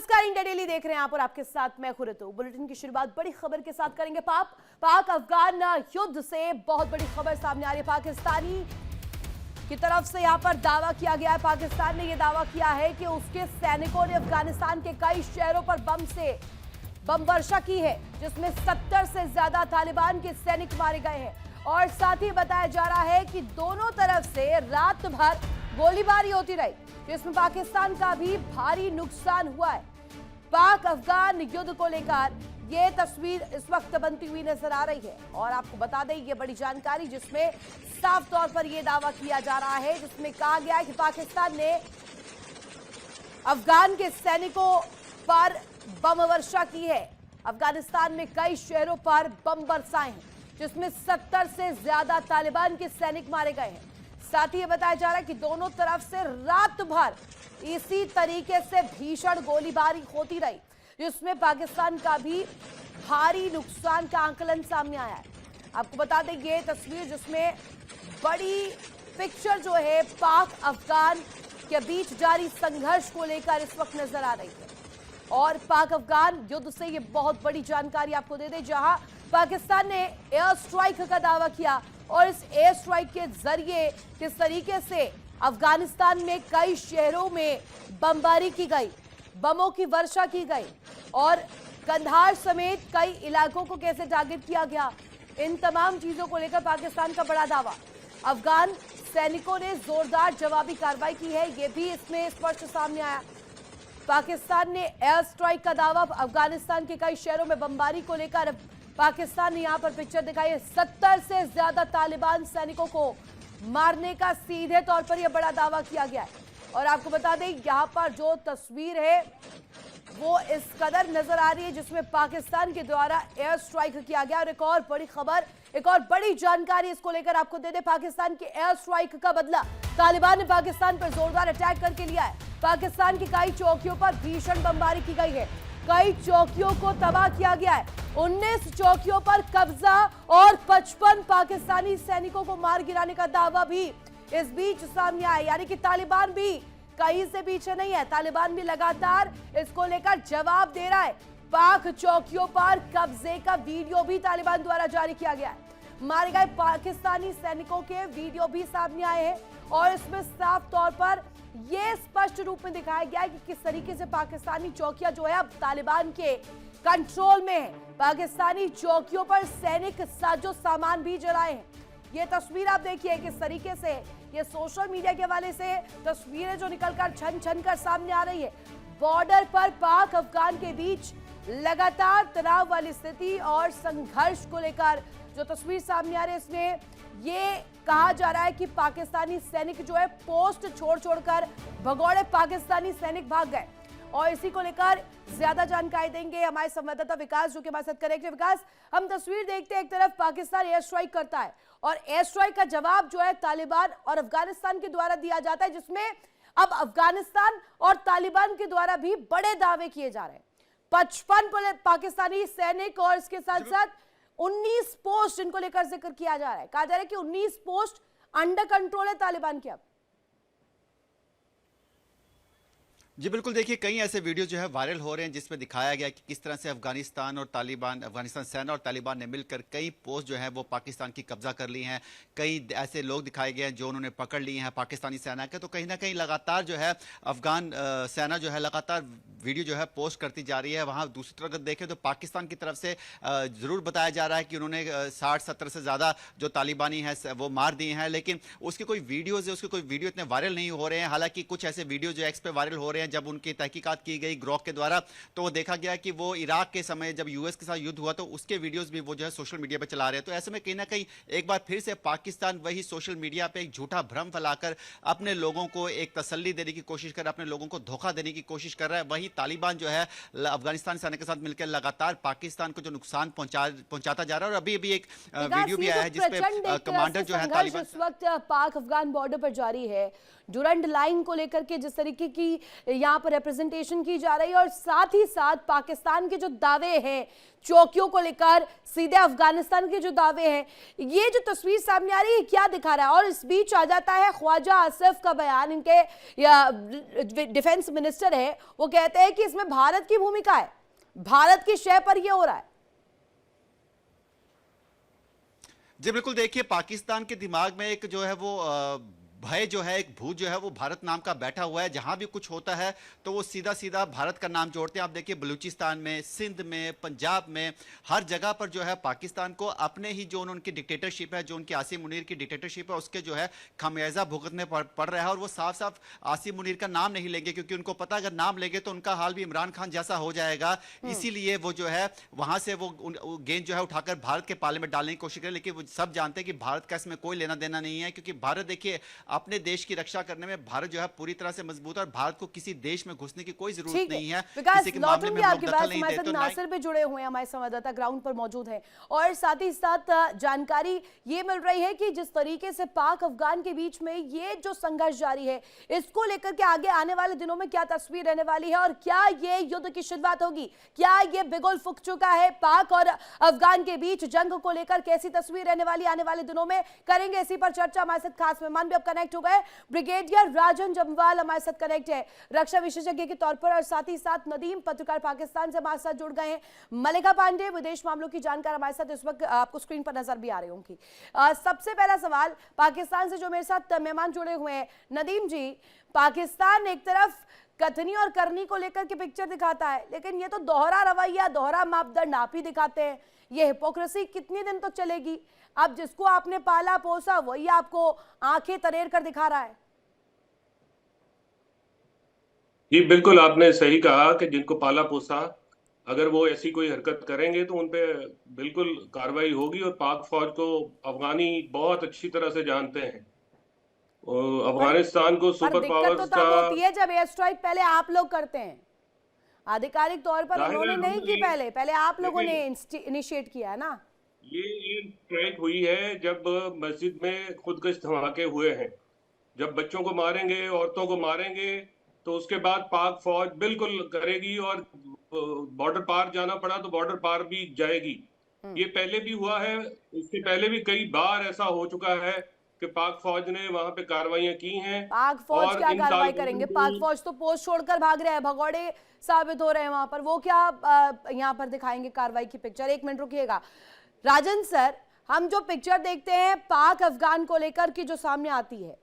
नमस्कार, India daily देख रहे हैं आप और आपके साथ मैं खुरतू। बुलेटिन की शुरुआत बड़ी खबर के साथ करेंगे। पाक अफगान युद्ध से बहुत बड़ी खबर सामने आ रही है। पाकिस्तानी की तरफ से यहां पर दावा किया गया है। पाकिस्तान ने यह दावा किया है कि उसके सैनिकों ने अफगानिस्तान के कई शहरों पर बम वर्षा की है, जिसमें 70 से ज्यादा तालिबान के सैनिक मारे गए हैं। और साथ ही बताया जा रहा है कि दोनों तरफ से रात भर गोलीबारी होती रही, जिसमें पाकिस्तान का भी भारी नुकसान हुआ है। पाक अफगान युद्ध को लेकर यह तस्वीर इस वक्त बनती हुई नजर आ रही है। और आपको बता दें, ये बड़ी जानकारी जिसमें साफ तौर पर यह दावा किया जा रहा है, जिसमें कहा गया है कि पाकिस्तान ने अफगान के सैनिकों पर बम वर्षा की है। अफगानिस्तान में कई शहरों पर बम बरसाए हैं, जिसमें 70 से ज्यादा तालिबान के सैनिक मारे गए हैं। साथ ही ये बताया जा रहा है कि दोनों तरफ से रात भर इसी तरीके से भीषण गोलीबारी होती रही, जिसमें पाकिस्तान का भी भारी नुकसान का आंकलन सामने आया है। आपको बता दें, ये तस्वीर जिसमें बड़ी पिक्चर जो है पाक अफगान के बीच जारी संघर्ष को लेकर इस वक्त नजर आ रही है। और पाक अफगान युद्ध से ये बहुत बड़ी जानकारी आपको दे दें, जहां पाकिस्तान ने एयर स्ट्राइक का दावा किया और इस एयर स्ट्राइक के जरिए किस तरीके से अफगानिस्तान में कई शहरों में बमबारी की गई, बमों की वर्षा की गई और कंधार समेत कई इलाकों को कैसे टारगेट किया गया, इन तमाम चीजों को लेकर पाकिस्तान का बड़ा दावा। अफगान सैनिकों ने जोरदार जवाबी कार्रवाई की है, यह भी इसमें स्पष्ट सामने आया। पाकिस्तान ने एयर स्ट्राइक का दावा, अफगानिस्तान के कई शहरों में बमबारी को लेकर पाकिस्तान ने यहां पर पिक्चर दिखाई है। 70 से ज्यादा तालिबान सैनिकों को मारने का सीधे तौर पर यह बड़ा दावा किया गया है। और आपको बता दें, यहां पर जो तस्वीर है वो इस कदर नजर आ रही है, जिसमें पाकिस्तान के द्वारा एयर स्ट्राइक किया गया। और एक और बड़ी खबर, एक और बड़ी जानकारी इसको लेकर आपको दे दें। पाकिस्तान के एयर स्ट्राइक का बदला तालिबान ने पाकिस्तान पर जोरदार अटैक करके लिया है। पाकिस्तान की कई चौकियों पर भीषण बमबारी की गई है, कई चौकियों को तबाह किया गया है। 19 चौकियों पर कब्जा और 55 पाकिस्तानी सैनिकों को मार गिराने का दावा भी इस बीच सामने आया। यानी कि तालिबान भी कहीं से पीछे नहीं है, तालिबान भी लगातार इसको लेकर जवाब दे रहा है। पाक चौकियों पर कब्जे का वीडियो भी तालिबान द्वारा जारी किया गया है। मारे गए पाकिस्तानी सैनिकों के वीडियो भी सामने आए हैं और इसमें साफ तौर पर यह स्पष्ट रूप में दिखाया गया है कि किस तरीके से पाकिस्तानी चौकियां जो है अब तालिबान के कंट्रोल में है। पाकिस्तानी चौकियों पर सैनिक साजो सामान भी जलाए हैं। ये तस्वीर आप देखिए किस तरीके से ये सोशल मीडिया के हवाले से तस्वीरें जो निकलकर छन छन कर सामने आ रही है। बॉर्डर पर पाक अफगान के बीच लगातार तनाव वाली स्थिति और संघर्ष को लेकर जो तस्वीर सामने आ रही है, इसमें ये कहा जा रहा है कि पाकिस्तानी सैनिक जो है पोस्ट छोड़ छोड़कर भगौड़े पाकिस्तानी सैनिक भाग गए। और इसी को लेकर ज्यादा जानकारी देंगे हमारे संवाददाता विकास, जो कि हमारे साथ करेक्ट। विकास, हम तस्वीर देखते हैं, एक तरफ पाकिस्तान एयर स्ट्राइक करता है और एयर स्ट्राइक का जवाब जो है तालिबान और अफगानिस्तान के द्वारा दिया जाता है, जिसमें अब अफगानिस्तान और तालिबान के द्वारा भी बड़े दावे किए जा रहे हैं। 55 पाकिस्तानी सैनिक और इसके साथ साथ 19 पोस्ट इनको लेकर जिक्र किया जा रहा है। कहा जा रहा है कि 19 पोस्ट अंडर कंट्रोल है तालिबान के। अब जी बिल्कुल, देखिए कई ऐसे वीडियो जो है वायरल हो रहे हैं जिसमें दिखाया गया कि किस तरह से अफगानिस्तान सेना और तालिबान ने मिलकर कई पोस्ट जो है वो पाकिस्तान की कब्जा कर ली हैं। कई ऐसे लोग दिखाए गए हैं जो उन्होंने पकड़ लिए हैं पाकिस्तानी सेना के। तो कहीं ना कहीं लगातार जो है अफगान सेना जो है लगातार वीडियो जो है पोस्ट करती जा रही है। वहाँ दूसरी तरफ अगर देखें तो पाकिस्तान की तरफ से ज़रूर बताया जा रहा है कि उन्होंने 60-70 से ज़्यादा जो तालिबानी हैं वो मार दिए हैं, लेकिन उसके कोई वीडियोज़ है, उसके कोई वीडियो इतने वायरल नहीं हो रहे हैं। हालांकि कुछ ऐसे वीडियो जो एक्स पे वायरल हो रहे हैं, जब उनकी तहकीकात की गई ग्रोक के द्वारा तो देखा गया कि वो इराक के समय जब यूएस के साथ युद्ध हुआ तो उसके वीडियोस भी वो जो है सोशल मीडिया पे चला रहे हैं। तो ऐसे में कहीं ना कहीं एक बार फिर से पाकिस्तान वही सोशल मीडिया पे एक झूठा भ्रम फैलाकर अपने लोगों को एक तसल्ली देने की कोशिश कर रहा है, अपने लोगों को धोखा देने की कोशिश कर रहा है। वही तालिबान जो है अफगानिस्तान सेना के साथ मिलकर लगातार पाकिस्तान को जो नुकसान पहुंचाता जा रहा है। और अभी एक वीडियो भी आया है जिसपे कमांडर जो है तालिबान इस वक्त पाक अफगान बॉर्डर पर जारी है, डुरंड लाइन को लेकर के जिस तरीके की यहाँ पर रिप्रेजेंटेशन की जा रही है, और साथ ही साथ पाकिस्तान के जो दावे हैं चौकियों को लेकर, सीधे अफगानिस्तान के जो दावे हैं, ये जो तस्वीर सामने आ रही है क्या दिखा रहा है? और इस बीच आ जाता है ख्वाजा आसिफ का बयान, इनके या डिफेंस मिनिस्टर है, वो कहते हैं कि इसमें भारत की भूमिका है, भारत की शय पर यह हो रहा है। जी बिल्कुल, देखिए पाकिस्तान के दिमाग में एक जो है वो भय जो है, एक भूत जो है वो भारत नाम का बैठा हुआ है। जहां भी कुछ होता है तो वो सीधा सीधा भारत का नाम जोड़ते हैं। आप देखिए बलूचिस्तान में, सिंध में, पंजाब में, हर जगह पर जो है पाकिस्तान को अपने ही जो उनकी डिक्टेटरशिप है, जो उनकी आसिम मुनीर की डिक्टेटरशिप है, उसके जो है खमियाजा भुगतने पड़ रहा है। और वो साफ साफ आसिम मुनीर का नाम नहीं लेंगे, क्योंकि उनको पता अगर नाम लेंगे तो उनका हाल भी इमरान खान जैसा हो जाएगा। इसीलिए वो जो है वहां से वो गेंद जो है उठाकर भारत के पाले में डालने की कोशिश करें। लेकिन वो सब जानते हैं कि भारत का इसमें कोई लेना देना नहीं है, क्योंकि भारत देखिए अपने देश की रक्षा करने में भारत जो है पूरी तरह से मजबूत है, और भारत को किसी देश में घुसने की कोई जरूरत नहीं है। किसी के मामले में हम लोग दखल नहीं देते। तो नासिर भी जुड़े हुए हैं, हमारे संवाददाता ग्राउंड पर मौजूद हैं, और साथ ही साथ जानकारी ये मिल रही है कि जिस तरीके से पाक अफगान के बीच में ये जो संघर्ष जारी है, इसको लेकर के आगे आने वाले दिनों में क्या तस्वीर रहने वाली है, और क्या ये युद्ध की शुरुआत होगी, क्या ये बिगुल फूंक चुका है पाक और अफगान के बीच जंग को लेकर, कैसी तस्वीर रहने वाली आने वाले दिनों में, करेंगे इसी पर चर्चा। हमारे साथ खास मेहमान भी अब कनेक्ट हो गए, ब्रिगेडियर राजन जम्वाल हमारे साथ कनेक्ट है रक्षा विशेषज्ञ के तौर पर, और साथ ही साथ नदीम पत्रकार पाकिस्तान से हमारे साथ जुड़ गए हैं, मलिका पांडे विदेश मामलों की जानकार हमारे साथ इस वक्त आपको स्क्रीन पर नजर भी आ रही होंगी। सबसे पहला सवाल पाकिस्तान से जो मेरे साथ मेहमान जुड़े हुए हैं, नदीम जी, पाकिस्तान एक तरफ कथनी और करनी को लेकर के पिक्चर दिखाता है, लेकिन ये तो दोहरा रवैया, दोहरा मापदंड आप ही दिखाते हैं। ये हिपोक्रेसी कितने दिन तक चलेगी? अब जिसको आपने पाला पोसा वही आपको आंखें तरेर कर दिखा रहा है। जी बिल्कुल, आपने सही कहा कि जिनको पाला पोसा, अगर वो ऐसी कोई हरकत करेंगे तो उनपे बिल्कुल कार्रवाई होगी। और पाक फौज को अफगानी बहुत अच्छी तरह से जानते हैं। अफगानिस्तान को सुपर पावर्स तो तब होती है जब एयर स्ट्राइक पहले आप लोग करते हैं, आधिकारिक तौर पर उन्होंने नहीं की, पहले आप लोगों ने इनिशिएट किया है ना। ये एयर स्ट्राइक हुई है जब मस्जिद में खुदकश धमाके हुए हैं। जब बच्चों को मारेंगे, औरतों को मारेंगे, तो उसके बाद पाक फौज बिल्कुल करेगी, और बॉर्डर पार जाना पड़ा तो बॉर्डर पार भी जाएगी। ये पहले भी हुआ है, इससे पहले भी कई बार ऐसा हो चुका है कि पाक फौज ने वहां पे कार्रवाइयां की हैं। पाक फौज क्या कार्रवाई करेंगे? पाक फौज तो पोस्ट छोड़कर भाग रहे हैं, भगौड़े साबित हो रहे हैं वहां पर, वो क्या यहाँ पर दिखाएंगे कार्रवाई की पिक्चर? एक मिनट रुकिएगा राजन सर, हम जो पिक्चर देखते हैं पाक अफगान को लेकर की जो सामने आती है,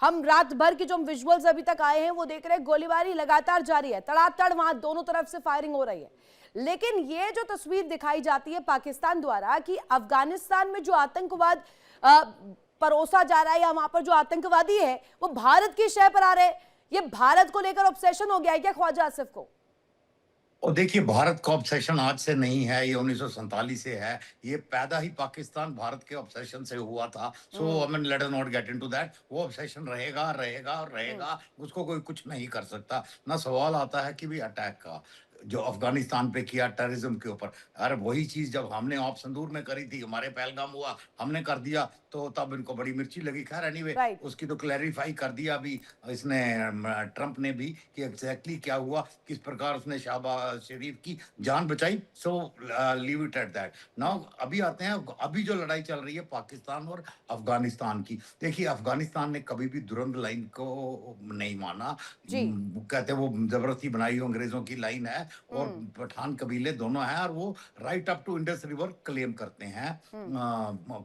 हम रात भर की जो विजुअल्स अभी तक आए हैं वो देख रहे हैं, गोलीबारी लगातार जारी है, तड़ातड़ वहां दोनों तरफ से फायरिंग हो रही है। लेकिन ये जो तस्वीर दिखाई जाती है पाकिस्तान द्वारा कि अफगानिस्तान में जो आतंकवाद परोसा जा रहा है, या वहां पर जो आतंकवादी है वो भारत की शय पर आ रहे हैं, ये भारत को लेकर ऑब्सेशन हो गया है क्या ख्वाजा आसिफ को? और देखिए, भारत का ऑब्सेशन आज से नहीं है, ये 1947 से है। ये पैदा ही पाकिस्तान भारत के ऑब्सेशन से हुआ था। So I mean let us not get into that. वो ऑब्सेशन रहेगा रहेगा और रहेगा, उसको कोई कुछ नहीं कर सकता। ना सवाल आता है कि भी अटैक का जो अफगानिस्तान पे किया टेररिज्म के ऊपर, अरे वही चीज जब हमने ऑप संदूर में करी थी, हमारे पहलगाम हुआ, हमने कर दिया, तो तब इनको बड़ी मिर्ची लगी। खैर एनीवे, उसकी तो क्लैरिफाई कर दिया अभी इसने, ट्रंप ने भी, कि एग्जैक्टली क्या हुआ, किस प्रकार उसने शहबाज शरीफ की जान बचाई। So leave it at that. Now अभी आते हैं, अभी जो लड़ाई चल रही है पाकिस्तान और अफगानिस्तान की। देखिए, अफगानिस्तान ने कभी भी दुरंद लाइन को नहीं माना। कहते वो जबरदस्ती बनाई अंग्रेजों की लाइन है, और पठान कबीले दोनों हैं, और वो right up to Indus river claim करते हैं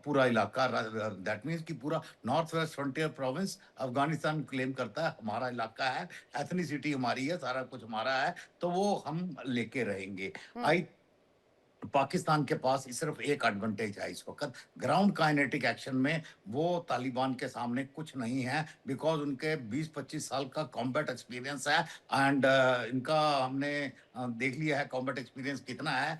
पूरा इलाका। दैट मींस कि पूरा North West Frontier Province Afghanistan claim करता है, हमारा इलाका है, एथनिसिटी हमारी है, सारा कुछ हमारा है, तो वो हम लेके रहेंगे। पाकिस्तान के पास सिर्फ एक एडवांटेज है इस वक्त, ग्राउंड काइनेटिक एक्शन में वो तालिबान के सामने कुछ नहीं है, बिकॉज उनके 20-25 साल का कॉम्बैट एक्सपीरियंस है। एंड इनका हमने देख लिया है कॉम्बैट एक्सपीरियंस कितना है।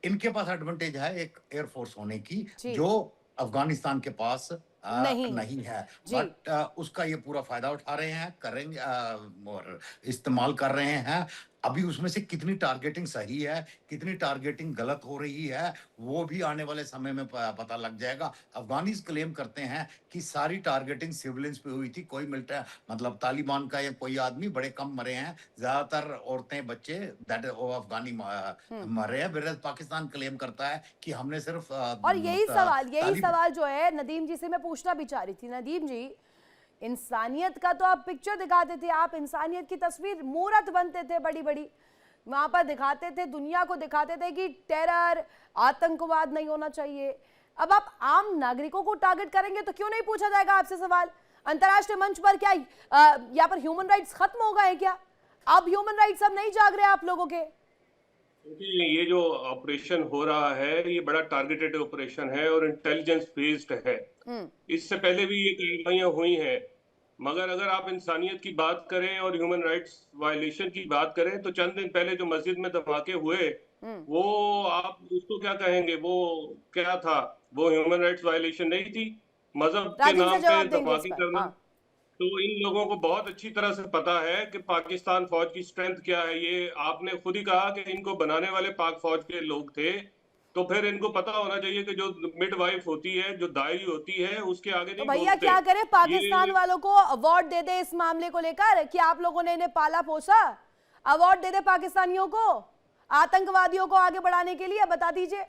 इनके पास एडवांटेज है एक एयरफोर्स होने की, जो अफगानिस्तान के पास नहीं है। बट उसका ये पूरा फायदा उठा रहे हैं, करेंगे और इस्तेमाल कर रहे हैं। अभी उसमें से कितनी टारगेटिंग सही है, कितनी टारगेटिंग गलत हो रही है, वो भी आने वाले समय में पता लग जाएगा। अफगानीज क्लेम करते हैं कि सारी टारगेटिंग सिविलियंस पे हुई थी, कोई मिलिट्री मतलब तालिबान का या कोई आदमी बड़े कम मरे हैं, ज्यादातर औरतें बच्चे दैट वो अफगानी मरे हैं। वेयर पाकिस्तान क्लेम करता है कि हमने सिर्फ और यही सवाल जो है नदीम जी से मैं पूछना भी चाह रही थी। नदीम जी, इंसानियत का तो आप पिक्चर दिखाते थे, आप इंसानियत की तस्वीर मूरत बनते थे बड़ी बड़ी, वहां पर दिखाते थे, दुनिया को दिखाते थे कि टेरर आतंकवाद नहीं होना चाहिए। अब आप आम नागरिकों को टारगेट करेंगे तो क्यों नहीं पूछा जाएगा आपसे सवाल? अंतर्राष्ट्रीय मंच पर क्या यहाँ पर ह्यूमन राइट्स खत्म हो गए क्या? अब ह्यूमन राइट्स अब नहीं जाग रहे आप लोगों के? ये जो ऑपरेशन हो रहा है ये बड़ा टारगेटेड ऑपरेशन है और इंटेलिजेंस बेस्ड है। इससे पहले भी ये कार्रवाइयां हुई हैं, मगर अगर आप इंसानियत की बात करें और ह्यूमन राइट्स वायलेशन की बात करें तो चंद दिन पहले जो मस्जिद में धमाके हुए वो आप उसको क्या कहेंगे? वो क्या था? वो ह्यूमन राइट्स वायलेशन नहीं थी? मजहब के राजीव से नाम पे जवाब देंगे इस धमाके पर। करना। हाँ। तो इन लोगों को बहुत अच्छी तरह से पता है कि पाकिस्तान फौज की स्ट्रेंथ क्या है। ये आपने खुद ही कहा कि इनको बनाने वाले पाक फौज के लोग थे, तो फिर इनको पता होना चाहिए कि जो मिडवाइफ होती है, जो दाई होती है, उसके आगे तो नहीं भैया बोलते। क्या करे, पाकिस्तान ये वालों को अवार्ड दे दे इस मामले को लेकर कि आप लोगों ने इन्हें पाला पोसा? अवार्ड दे दे पाकिस्तानियों को आतंकवादियों को आगे बढ़ाने के लिए? बता दीजिए।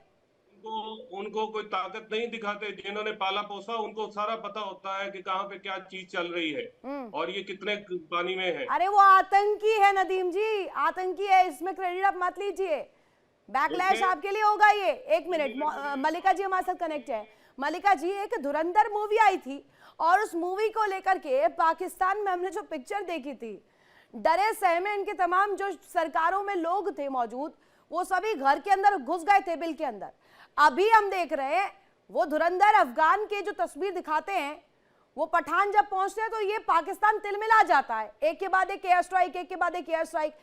उनको कोई ताकत नहीं दिखाते। जिन्होंने पाला पोसा उनको सारा पता होता है कि कहाँ पे क्या चीज चल रही है और ये कितने पानी में है। अरे वो आतंकी है नदीम जी, आतंकी है, इसमें क्रेडिट आप मत लीजिए। बैकलैश आपके लिए होगा ये। एक मिनट, मल्लिका जी हमारे साथ कनेक्ट है। मल्लिका जी, एक धुरंधर मूवी आई थी और उस मूवी को लेकर के पाकिस्तान में हमने जो पिक्चर देखी थी, डरे सहमे इनके तमाम जो सरकारों में लोग थे मौजूद, वो सभी घर के अंदर घुस गए थे, बिल के अंदर। अभी हम देख रहे हैं वो धुरंधर अफगान के जो तस्वीर दिखाते हैं, वो पठान जब पहुंचते हैं तो ये पाकिस्तान तिलमिला जाता है। एक के बाद एक एयर स्ट्राइक, एक के बाद एक एयर स्ट्राइक।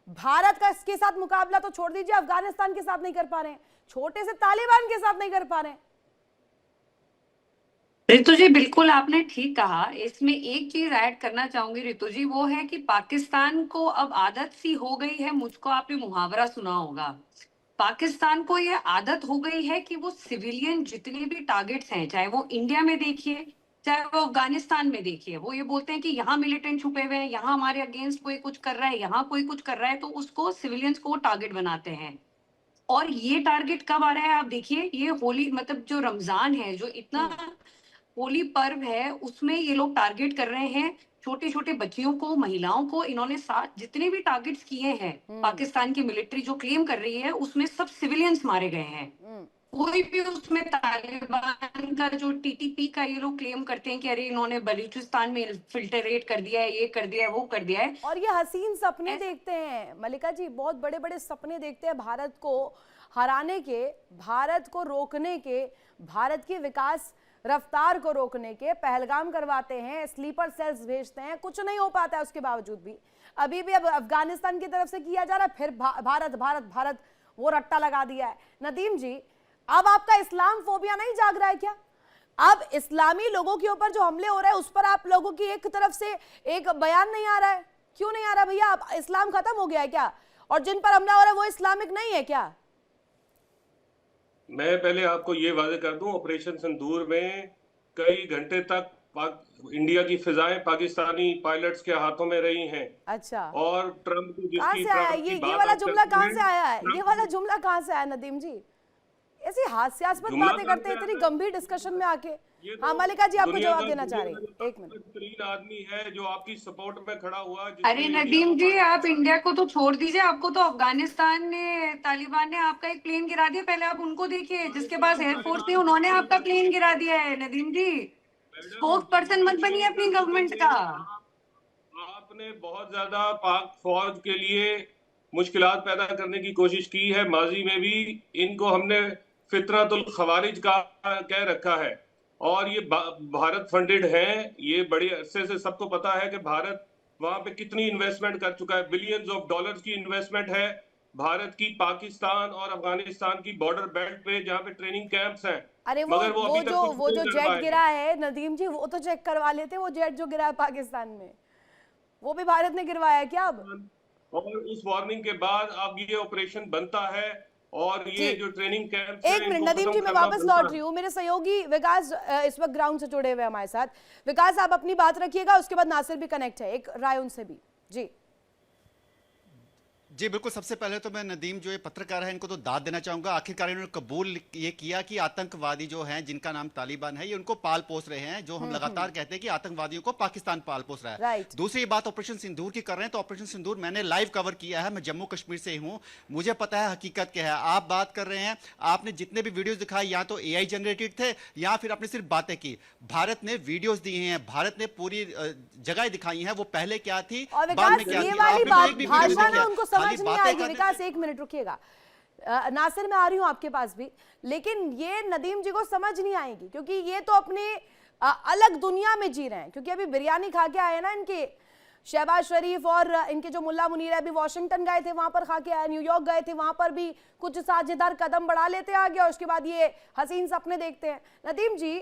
भारत का इसके साथ मुकाबला तो छोड़ दीजिए, अफगानिस्तान के साथ नहीं कर पा रहे हैं, छोटे से तालिबान के साथ नहीं कर पा रहे हैं। रितु जी, बिल्कुल आपने ठीक कहा। इसमें एक चीज ऐड करना चाहूंगी रितु जी, वो है कि पाकिस्तान को अब आदत सी हो गई है, मुझको आपने मुहावरा सुना होगा, पाकिस्तान को ये आदत हो गई है कि वो सिविलियन जितने भी टारगेट्स हैं, चाहे वो इंडिया में देखिए चाहे वो अफगानिस्तान में देखिए, वो ये बोलते हैं कि यहाँ मिलिटेंट छुपे हुए हैं, यहाँ हमारे अगेंस्ट कोई कुछ कर रहा है, यहाँ कोई कुछ कर रहा है, तो उसको सिविलियंस को टारगेट बनाते हैं। और ये टारगेट कब आ रहा है आप देखिए, ये होली मतलब जो रमजान है, जो इतना होली पर्व है, उसमें ये लोग टारगेट कर रहे हैं छोटे छोटे बच्चियों को, महिलाओं को। इन्होंने जितने भी टारगेट्स किए हैं, पाकिस्तान की मिलिट्री जो क्लेम कर रही है, उसमें सब सिविलियंस मारे गए हैं। कोई भी उसमें तालिबान का जो टीटीपी का ये लोग क्लेम करते हैं कि अरे इन्होंने बलूचिस्तान में फिल्टरेट कर दिया है, ये कर दिया है, वो कर दिया है। और ये हसीन सपने देखते हैं मल्लिका जी, बहुत बड़े बड़े सपने देखते हैं भारत को हराने के, भारत को रोकने के, भारत की विकास रफ्तार को रोकने के। पहलगाम करवाते हैं, स्लीपर सेल्स भेजते हैं, कुछ नहीं हो पाता है उसके बावजूद भी। अभी भी अब अफगानिस्तान की तरफ से किया जा रहा है, फिर भारत भारत भारत वो रट्टा लगा दिया है। नदीम जी, अब आपका इस्लाम फोबिया नहीं जाग रहा है क्या? अब इस्लामी लोगों के ऊपर जो हमले हो रहे हैं उस पर आप लोगों की एक तरफ से एक बयान नहीं आ रहा है? क्यों नहीं आ रहा भैया? अब इस्लाम खत्म हो गया है क्या? और जिन पर हमला हो रहा है वो इस्लामिक नहीं है क्या? मैं पहले आपको ये वादे कर दूं, ऑपरेशन सिंदूर में कई घंटे तक इंडिया की फिजाएं पाकिस्तानी पायलट्स के हाथों में रही हैं। अच्छा, और ट्रम्प को कहां से आया ये वाला जुमला? कहां से आया है ये वाला जुमला? कहां से आया नदीम जी? ऐसी हास्यास्पद बातें करते हैं इतनी गंभीर डिस्कशन में आके। हाँ मल्लिका जी, आपको जवाब देना चाह रही है। एक मिनट। आदमी है जो आपकी सपोर्ट में खड़ा हुआ। अरे नदीम जी, आप इंडिया को तो छोड़ दीजिए, आपको तो अफगानिस्तान ने, तालिबान ने आपका एक प्लेन गिरा दिया। पहले आप उनको देखिए, जिसके पास एयरफोर्स थी उन्होंने आपका प्लेन गिरा दिया है। नदीम जी, स्पोक्स पर्सन मत बनिए अपनी गवर्नमेंट का। आपने बहुत ज्यादा पाक फौज के लिए मुश्किलात पैदा करने की कोशिश की है। माजी में भी इनको हमने फितरतुल खवारिज का कह रखा है और ये भारत फंडेड हैं। ये बड़े अरसे से सबको पता है कि भारत वहां पे कितनी इन्वेस्टमेंट कर चुका है। बिलियंस ऑफ डॉलर्स की इन्वेस्टमेंट है भारत की पाकिस्तान और अफगानिस्तान की बॉर्डर बेल्ट पे, जहाँ पे ट्रेनिंग कैंप्स हैं। अरे मगर वो जो जेट गिरा है नदीम जी, वो तो चेक करवा लेते। वो जेट जो गिरा है पाकिस्तान में, वो भी भारत ने गिरवाया है क्या? अब और उस वार्निंग के बाद अब ये ऑपरेशन बनता है और ये जी। जो ट्रेनिंग कैंप एक मिनट नदीम जी, मैं वापस लौट रही हूँ। मेरे सहयोगी विकास इस वक्त ग्राउंड से जुड़े हुए हमारे साथ। विकास, आप अपनी बात रखिएगा, उसके बाद नासिर भी कनेक्ट है, एक राय उनसे भी। जी जी बिल्कुल। सबसे पहले तो मैं नदीम जो ये पत्रकार है इनको तो दाद देना चाहूंगा। आखिरकार इन्होंने कबूल ये किया कि आतंकवादी जो हैं जिनका नाम तालिबान है ये उनको पाल पोस रहे हैं, जो हम लगातार कहते हैं कि आतंकवादियों को पाकिस्तान पाल पोस रहा है। राइट। दूसरी बात ऑपरेशन सिंदूर की कर रहे हैं, तो ऑपरेशन सिंदूर मैंने लाइव कवर किया है, मैं जम्मू कश्मीर से ही हूं, मुझे पता है हकीकत क्या है। आप बात कर रहे हैं, आपने जितने भी वीडियोज दिखाए या तो AI जनरेटेड थे या फिर आपने सिर्फ बातें की। भारत ने वीडियोज दिए हैं, भारत ने पूरी जगह दिखाई है वो पहले क्या थी और बाद में विकास, क्या ये थी। वाली आपने तो बात एक भी वीडियो भाषा नहीं ना किया, उनको खाली समझ नहीं बातें आएगी। करने विकास एक मिनट रुकिएगा, नासिर मैं आ रही हूँ आपके पास भी, लेकिन ये नदीम जी को समझ नहीं आएगी क्योंकि ये तो अपने अलग दुनिया में जी रहे हैं। क्योंकि अभी बिरयानी खा के आए ना इनके शहबाज शरीफ, और इनके जो मुल्ला मुनीर है अभी वॉशिंगटन गए थे, वहां पर खा के आए, न्यूयॉर्क गए थे, वहां पर भी कुछ साझेदार कदम बढ़ा लेते आगे और उसके बाद ये हसीन सपने देखते हैं। नदीम जी,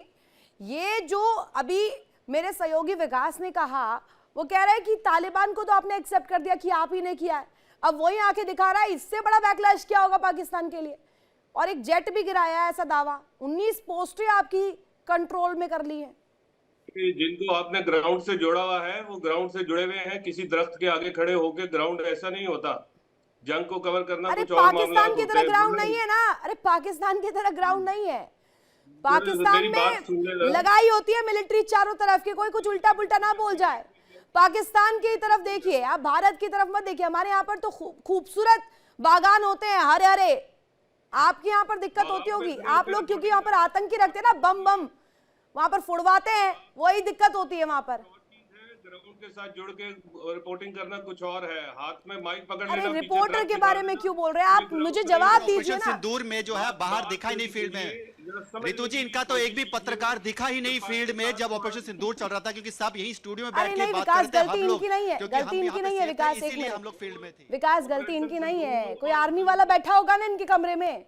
ये जो अभी मेरे सहयोगी विकास ने कहा, वो कह रहा है कि तालिबान को तो आपने एक्सेप्ट कर दिया कि आप ही ने किया है, अब वही आके दिखा रहा है, इससे बड़ा बैकलैश क्या होगा पाकिस्तान के लिए। और एक जेट भी गिराया है, ऐसा दावा। 19 पोस्टें आपकी कंट्रोल में कर ली हैं। जिनको आपने ग्राउंड से जोड़ा हुआ है वो ग्राउंड से जुड़े हुए हैं, किसी दरख्त के आगे खड़े होके ग्राउंड ऐसा नहीं होता। जंग को कवर करना अरे कुछ और मामला पाकिस्तान की होते तरह हैं। ग्राउंड नहीं है ना, अरे पाकिस्तान की तरह ग्राउंड नहीं है। पाकिस्तान मेरी बात सुन में लेना। लगाई होती है मिलिट्री चारों तरफ के, कोई कुछ उल्टा पुल्टा ना बोल जाए। पाकिस्तान की तरफ देखिए, आप भारत की तरफ मत देखिए। हमारे यहाँ पर तो खूबसूरत बागान होते हैं हरे हरे, आपके यहाँ पर दिक्कत होती होगी। आप लोग क्योंकि यहाँ पर आतंकी रखते हैं ना, बम बम वहां पर फुड़वाते हैं, वही दिक्कत होती है वहां पर। ग्राउंड के साथ जुड़ के रिपोर्टिंग करना कुछ और है, हाथ में माइक पकड़ अरे लेना। रिपोर्टर के बारे में क्यों बोल रहे हैं आप, मुझे जवाब दीजिए ऑपरेशन ना। सिंदूर में जो है बाहर दिखा ही नहीं फील्ड में। रितु जी, इनका तो एक भी पत्रकार दिखा ही नहीं फील्ड में जब ऑपरेशन सिंदूर चल रहा था, क्योंकि सब यही स्टूडियो में बैठ अरे के नहीं बात विकास, करते हैं गलती हम लोग, इनकी नहीं है, क्योंकि हम गलती यहाँ इनकी पे नहीं है सेफ थे, विकास। एक इसीलिए हम मिनट लोग फील्ड में थे। विकास, गलती इनकी नहीं है। कोई आर्मी वाला बैठा होगा ना इनके कमरे में,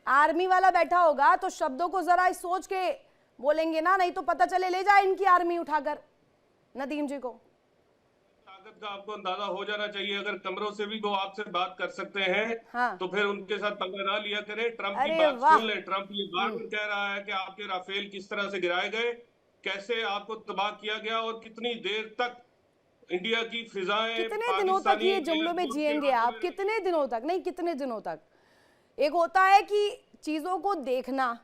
आर्मी वाला बैठा होगा तो शब्दों को जरा सोच के बोलेंगे ना, नहीं तो पता चले ले जाए इनकी आर्मी उठाकर नदीम जी को। ताकत का आपको अंदाजा हो जाना चाहिए। अगर कमरों से भी वो आपसे बात कर सकते हैं हाँ। तो फिर उनके साथ पंगा ना लिया करें। ट्रंप की अरे बात वाह। सुन ले। ट्रंप ये बार बार कह रहा है कि आपके राफेल किस तरह से गिराए गए, कैसे आपको तबाह किया गया और कितनी देर तक इंडिया की फिजाएं, कितने दिनों तक ये जुमलों में जिएंगे आप, कितने दिनों तक, नहीं कितने दिनों तक। एक होता है कि चीजों को देखना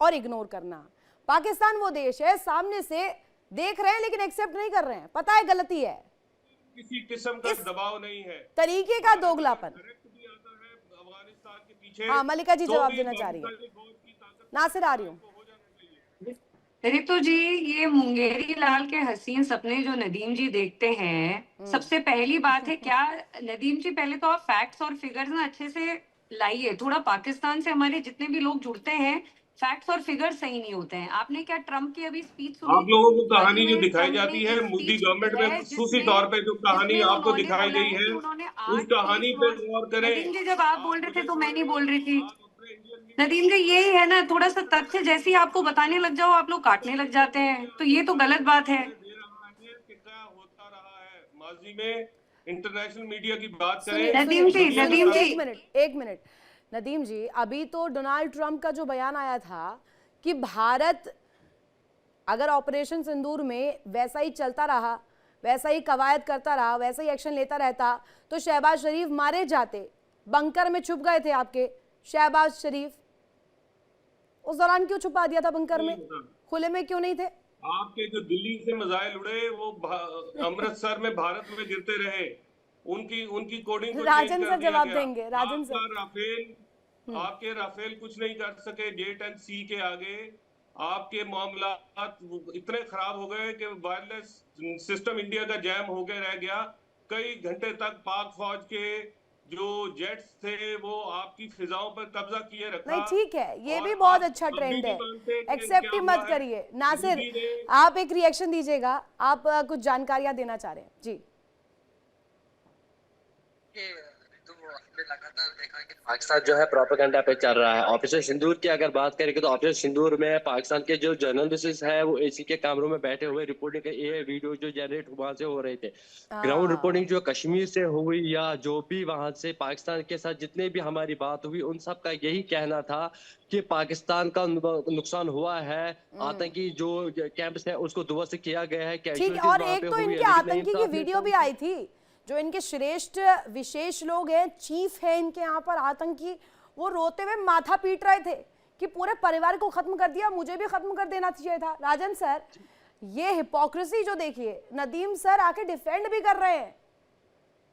और इग्नोर करना। पाकिस्तान वो देश है, सामने से देख रहे हैं लेकिन एक्सेप्ट नहीं कर रहे हैं, पता है गलती है, किसी किस्म का दबाव नहीं है। तरीके का दोगलापन। डायरेक्ट भी आता है अफगानिस्तान के पीछे। हाँ मलिका जी तो जवाब भी देना चाह रही है। पाकिस्तानी फौज की ताकत नासिर आ रही हूँ। हो जाना चाहिए। रितु जी, ये मुंगेरी लाल के हसीन सपने जो नदीम जी देखते हैं, सबसे पहली बात है, क्या नदीम जी पहले तो आप फैक्ट्स और फिगर्स ना अच्छे से लाइए। थोड़ा पाकिस्तान से हमारे जितने भी लोग जुड़ते हैं, फैक्ट्स और फिगर्स सही नहीं होते हैं। आपने क्या ट्रम्प की अभी स्पीच सुनी? आप लोगों को कहानी हाल ही जो में दिखाई ट्रम्प जाती ने है एक मोदी स्पीच गवर्नमेंट दी है, में खसूसी जिसमें तौर पे जो कहानी जिसमें आपको उन्होंने दिखाई बोला गई है है कि उन्होंने उस 8 कहानी पे गौर करें। नदीम जी जब आप बोल रहे थे तो मैं नहीं बोल रही थी। नदीम जी यही है ना, थोड़ा सा तथ्य जैसे ही आपको बताने लग जाओ आप लोग काटने लग जाते हैं, तो ये तो गलत बात है। दे रहा है कि क्या होता रहा है माजी में। इंटरनेशनल मीडिया की बात सुनिए, करें। नदीम जी, सुनिए, नदीम जी। एक मिनट नदीम जी, अभी तो डोनाल्ड ट्रंप का जो बयान आया था कि भारत अगर ऑपरेशन सिंदूर में वैसा ही चलता रहा, वैसा ही कवायद करता रहा, वैसा ही एक्शन लेता रहता तो शहबाज शरीफ मारे जाते। बंकर में छुप गए थे आपके शहबाज शरीफ, उस दौरान क्यों छुपा दिया था बंकर में, खुले में क्यों नहीं थे? आपके जो दिल्ली से मिसाइल उड़े वो अमृतसर में भारत में गिरते रहे। उनकी कोडिंग को राजन चेंज सर कर दिया जवाब गया। देंगे, राजन सर। आपके राफेल कुछ नहीं कर सके जेट एंड सी के आगे। आपके मामला इतने खराब हो गए कि वायरलेस सिस्टम इंडिया का जैम होकर रह गया। कई घंटे तक पाक फौज के जो जेट्स थे वो आपकी फिजाओं पर कब्जा किए रखा। नहीं ठीक है, ये और भी बहुत आप अच्छा अभी ट्रेंड भी है, मानते हैं कि एक्सेप्ट क्या ही मत हुआ है? करिए। नासिर, मोदी ने आप एक रिएक्शन दीजिएगा, आप कुछ जानकारियां देना चाह रहे हैं जी। पाकिस्तान जो है प्रोपेगेंडा पे चल रहा है। ऑपरेशन सिंदूर की अगर बात करेंगे तो ऑपरेशन सिंदूर में पाकिस्तान के जो जर्नलिस्ट है वो एसी के कमरों में बैठे हुए रिपोर्टिंग ये वीडियो जो जनरेट वहां से हो रहे थे। ग्राउंड रिपोर्टिंग जो कश्मीर से हुई या जो भी वहां से पाकिस्तान के साथ जितने भी हमारी बात हुई उन सब का यही कहना था कि पाकिस्तान का नुकसान हुआ है, आतंकी जो कैंप्स है उसको ध्वस्त किया गया है। ठीक, और एक तो इनके आतंकी की वीडियो भी आई थी, जो इनके श्रेष्ठ विशेष लोग हैं, चीफ है इनके यहाँ पर आतंकी, वो रोते हुए माथा पीट रहे थे कि पूरे परिवार को खत्म कर दिया, मुझे भी खत्म कर देना चाहिए था। राजन सर, ये हिपोक्रेसी जो देखिए, नदीम सर आके डिफेंड भी कर रहे हैं,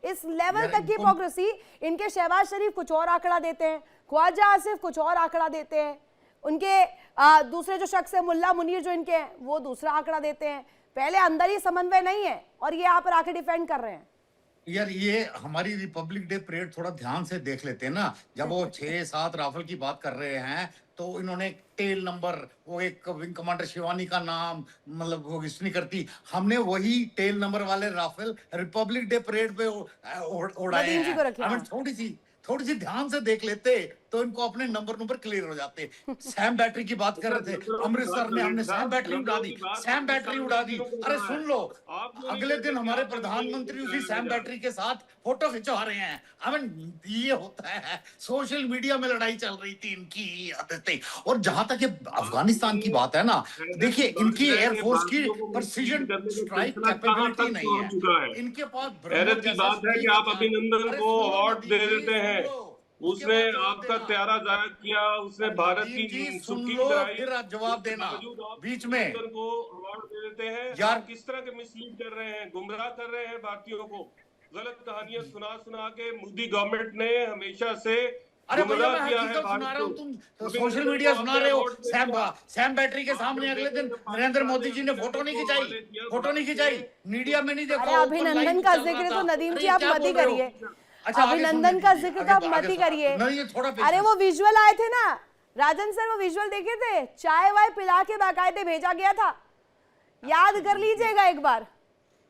इस लेवल तक की हिपोक्रेसी। इनके शहबाज शरीफ कुछ और आंकड़ा देते हैं, ख्वाजा आसिफ कुछ और आंकड़ा देते हैं, उनके दूसरे जो शख्स है मुल्ला मुनीर जो इनके हैं वो दूसरा आंकड़ा देते हैं। पहले अंदर ही समन्वय नहीं है और ये यहाँ पर आके डिफेंड कर रहे हैं। यार ये हमारी रिपब्लिक डे परेड थोड़ा ध्यान से देख लेते हैं ना, जब वो 6-7 राफेल की बात कर रहे हैं तो इन्होंने टेल नंबर, वो एक विंग कमांडर शिवानी का नाम, मतलब वो हिस्ट्री करती, हमने वही टेल नंबर वाले राफेल रिपब्लिक डे परेड पे उड़ाए हैं। थोड़ी सी ध्यान से देख लेते तो इनको अपने नंबर क्लियर हो जाते। सैम बैटरी की बात कर रहे थे, अमृतसर में हमने सैम बैटरी उड़ा दी। अरे सुन लो, अगले दिन हमारे प्रधानमंत्री उसी सैम बैटरी के साथ फोटो खिंचवा रहे हैं। ये होता है, सोशल मीडिया में लड़ाई चल रही थी इनकी आदतें। और जहां तक ये अफगानिस्तान की बात है ना, देखिए इनकी एयरफोर्स की प्रिसीजन स्ट्राइक कैपेबिलिटी नहीं है, इनके पास हैरत की बात है कि आप अभिनंदन को अवार्ड दे देते हैं। उसने आपका त्यारा जाया किया, उसने भारत की सुर्खी कराई, फिर आप जवाब देना बीच में को अवार्ड दे देते हैं। यार किस तरह के मिसलीड कर रहे हैं, गुमराह कर रहे हैं भारतीयों को, गलत कहानियां सुना के मोदी गवर्नमेंट ने हमेशा से अरे भैया मैं हकीकत सुना रहा हूँ, तुम सोशल मीडिया सुना रहे हो। सैम बैटरी के सामने अगले दिन नरेंद्र मोदी जी ने फोटो नहीं खिंचाई, मीडिया में नहीं देखा। अभिनंदन का जिक्र तो नदीम जी आप मत ही करिए, अभिनंदन का जिक्र तो आप मत ही करिए। अरे वो विजुअल आए थे ना राजन सर, वो विजुअल देखे थे, चाय वाय पिला के बाकायदे भेजा गया था, याद कर लीजिएगा एक बार।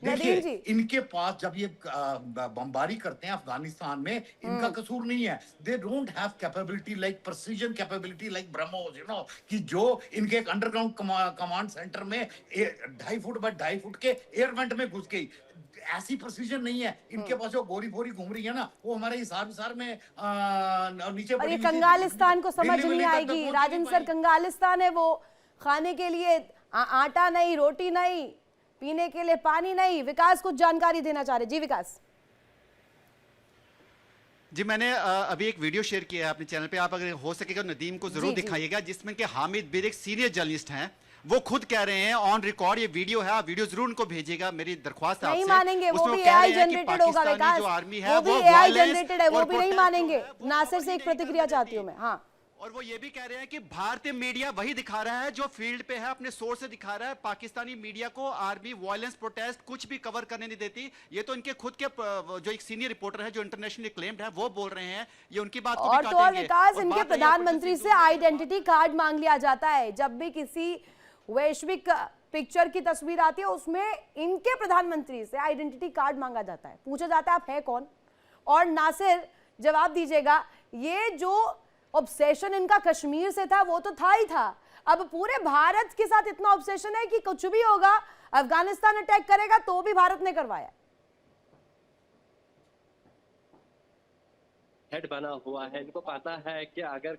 नदीम जी, इनके पास जब ये बमबारी करते हैं अफगानिस्तान में, इनका कसूर नहीं है। They don't have capability like precision capability like BrahMos, you know, कि जो इनके एक अंडरग्राउंड कमांड सेंटर में 2.5 फुट बाय 2.5 फुट के एयरवेंट में घुस गई, ऐसी प्रिसीजन नहीं है इनके पास। जो गोरी बोरी घूम रही है ना, वो हमारे हिसार में नीचे और ये कंगालिस्तान को समझ नहीं आएगी राजन सर। कंगालिस्तान है वो, खाने के लिए आटा नहीं, रोटी नहीं, पीने के लिए पानी नहीं। विकास कुछ जानकारी देना चाह रहे? जी विकास। जी मैंने अभी एक वीडियो शेयर किया है अपने चैनल पे, आप अगर हो सकेगा नदीम को जरूर दिखाइएगा, जिसमें कि हामिद बीर एक सीनियर जर्नलिस्ट हैं, वो खुद कह रहे हैं ऑन रिकॉर्ड, ये वीडियो है, आप वीडियो जरूर उनको भेजिएगा, मेरी दरख्वास्त है आपसे। नहीं मानेंगे, वो भी एआई जनरेटेड होगा विकास, वो भी एआई जनरेटेड है, वो भी नहीं मानेंगे। नासिर से एक प्रतिक्रिया चाहती हूँ मैं। हाँ, और वो ये भी कह रहे हैं कि भारतीय मीडिया वही दिखा रहा है जो फील्ड पे है, अपने सोर्स से दिखा रहा है। पाकिस्तानी मीडिया को आर्मी वायलेंस प्रोटेस्ट कुछ भी कवर करने नहीं देती। ये तो इनके खुद के जो एक सीनियर रिपोर्टर है जो इंटरनेशनली क्लेम्ड है, वो बोल रहे हैं, ये उनकी बात को भी काटेंगे। और विकास, इनके प्रधानमंत्री से आइडेंटिटी कार्ड मांग लिया जाता है। जब भी किसी वैश्विक पिक्चर की तस्वीर आती है उसमें इनके प्रधानमंत्री से आइडेंटिटी कार्ड मांगा जाता है, पूछा जाता है आप है कौन। और नासिर जवाब दीजिएगा, ये जो ऑब्सेशन इनका कश्मीर से था वो तो था ही था, अब पूरे भारत के साथ इतना ऑब्सेशन है कि कुछ भी होगा, अफगानिस्तान अटैक करेगा तो भी भारत ने करवाया। हेड बना हुआ है, इनको पता है कि अगर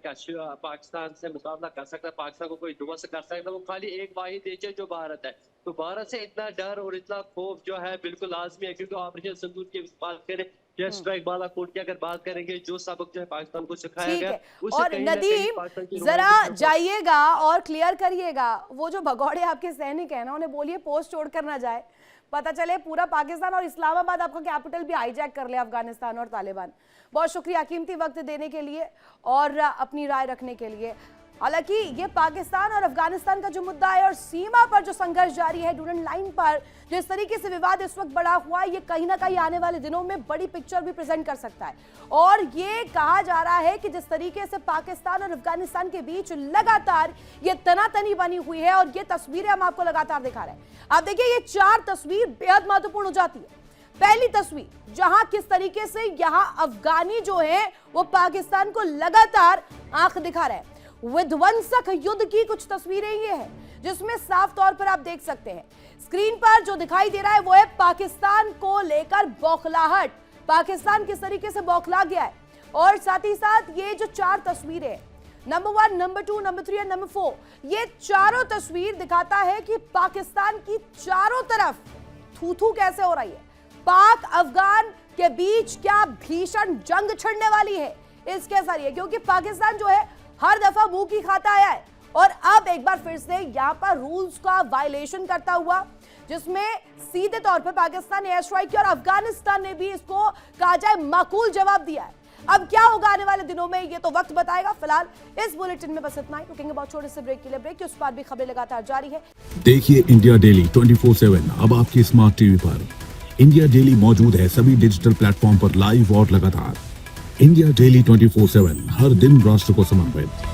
पाकिस्तान से मुकाबला कर सकता है, पाकिस्तान को कोई ध्वस्त कर सकता है, वो खाली एक वाहिद देश है जो भारत है। तो भारत से इतना डर और इतना खौफ जो है बिल्कुल लाजमी है, क्योंकि ऑपरेशन सिंदूर की बात करें, एयर स्ट्राइक बालाकोट की अगर बात करेंगे, जो सबक जो है पाकिस्तान को सिखाया गया। और नदीम जरा जाइएगा और क्लियर करिएगा, वो जो भगौड़े आपके सैनिक है ना, उन्हें बोलिए पोस्ट छोड़कर ना जाए, पता चले पूरा पाकिस्तान और इस्लामाबाद आपका कैपिटल भी हाईजैक कर ले अफगानिस्तान और तालिबान। बहुत शुक्रिया कीमती वक्त देने के लिए और अपनी राय रखने के लिए। हालांकि ये पाकिस्तान और अफगानिस्तान का जो मुद्दा है और सीमा पर जो संघर्ष जारी है, डूरन लाइन पर जिस तरीके से विवाद इस वक्त बढ़ा हुआ है, ये कहीं ना कहीं आने वाले दिनों में बड़ी पिक्चर भी प्रेजेंट कर सकता है। और ये कहा जा रहा है कि जिस तरीके से पाकिस्तान और अफगानिस्तान के बीच लगातार ये तनातनी बनी हुई है और ये तस्वीरें हम आपको लगातार दिखा रहे हैं। आप देखिए, ये 4 तस्वीर बेहद महत्वपूर्ण हो जाती है। पहली तस्वीर जहां किस तरीके से यहां अफगानी जो है वो पाकिस्तान को लगातार आंख दिखा रहे हैं। विध्वंसक युद्ध की कुछ तस्वीरें ये है जिसमें साफ तौर पर आप देख सकते हैं स्क्रीन पर जो दिखाई दे रहा है वो है पाकिस्तान को लेकर बौखलाहट। पाकिस्तान किस तरीके से बौखला गया है और साथ ही साथ ये जो 4 तस्वीरें नंबर 1, नंबर 2, नंबर 3 और नंबर 4, ये चारों तस्वीर दिखाता है कि पाकिस्तान की चारों तरफ थू-थू कैसे हो रही है। पाक अफगान के बीच क्या भीषण जंग छिड़ने वाली है इसके जरिए, क्योंकि पाकिस्तान जो है हर दफा मुंह की खाता आया है और अब एक बार फिर से यहां पर रूल्स का वायलेशन करता हुआ, जिसमें सीधे तौर पर पाकिस्तान एयर स्ट्राइक किया और अफगानिस्तान ने भी इसको कहा जाए माकूल जवाब दिया है। अब क्या होगा आने वाले दिनों में ये तो वक्त बताएगा। फिलहाल इस बुलेटिन में बस इतना ही। रुकेंगे बहुत छोटे से ब्रेक के लिए। ब्रेक के उस पार भी खबरें लगातार जारी है। देखिए इंडिया डेली 24/7 अब आपकी स्मार्ट टीवी पर। इंडिया डेली मौजूद है सभी डिजिटल प्लेटफॉर्म पर लाइव और लगातार। इंडिया डेली 24/7 हर दिन राष्ट्र को समर्पित।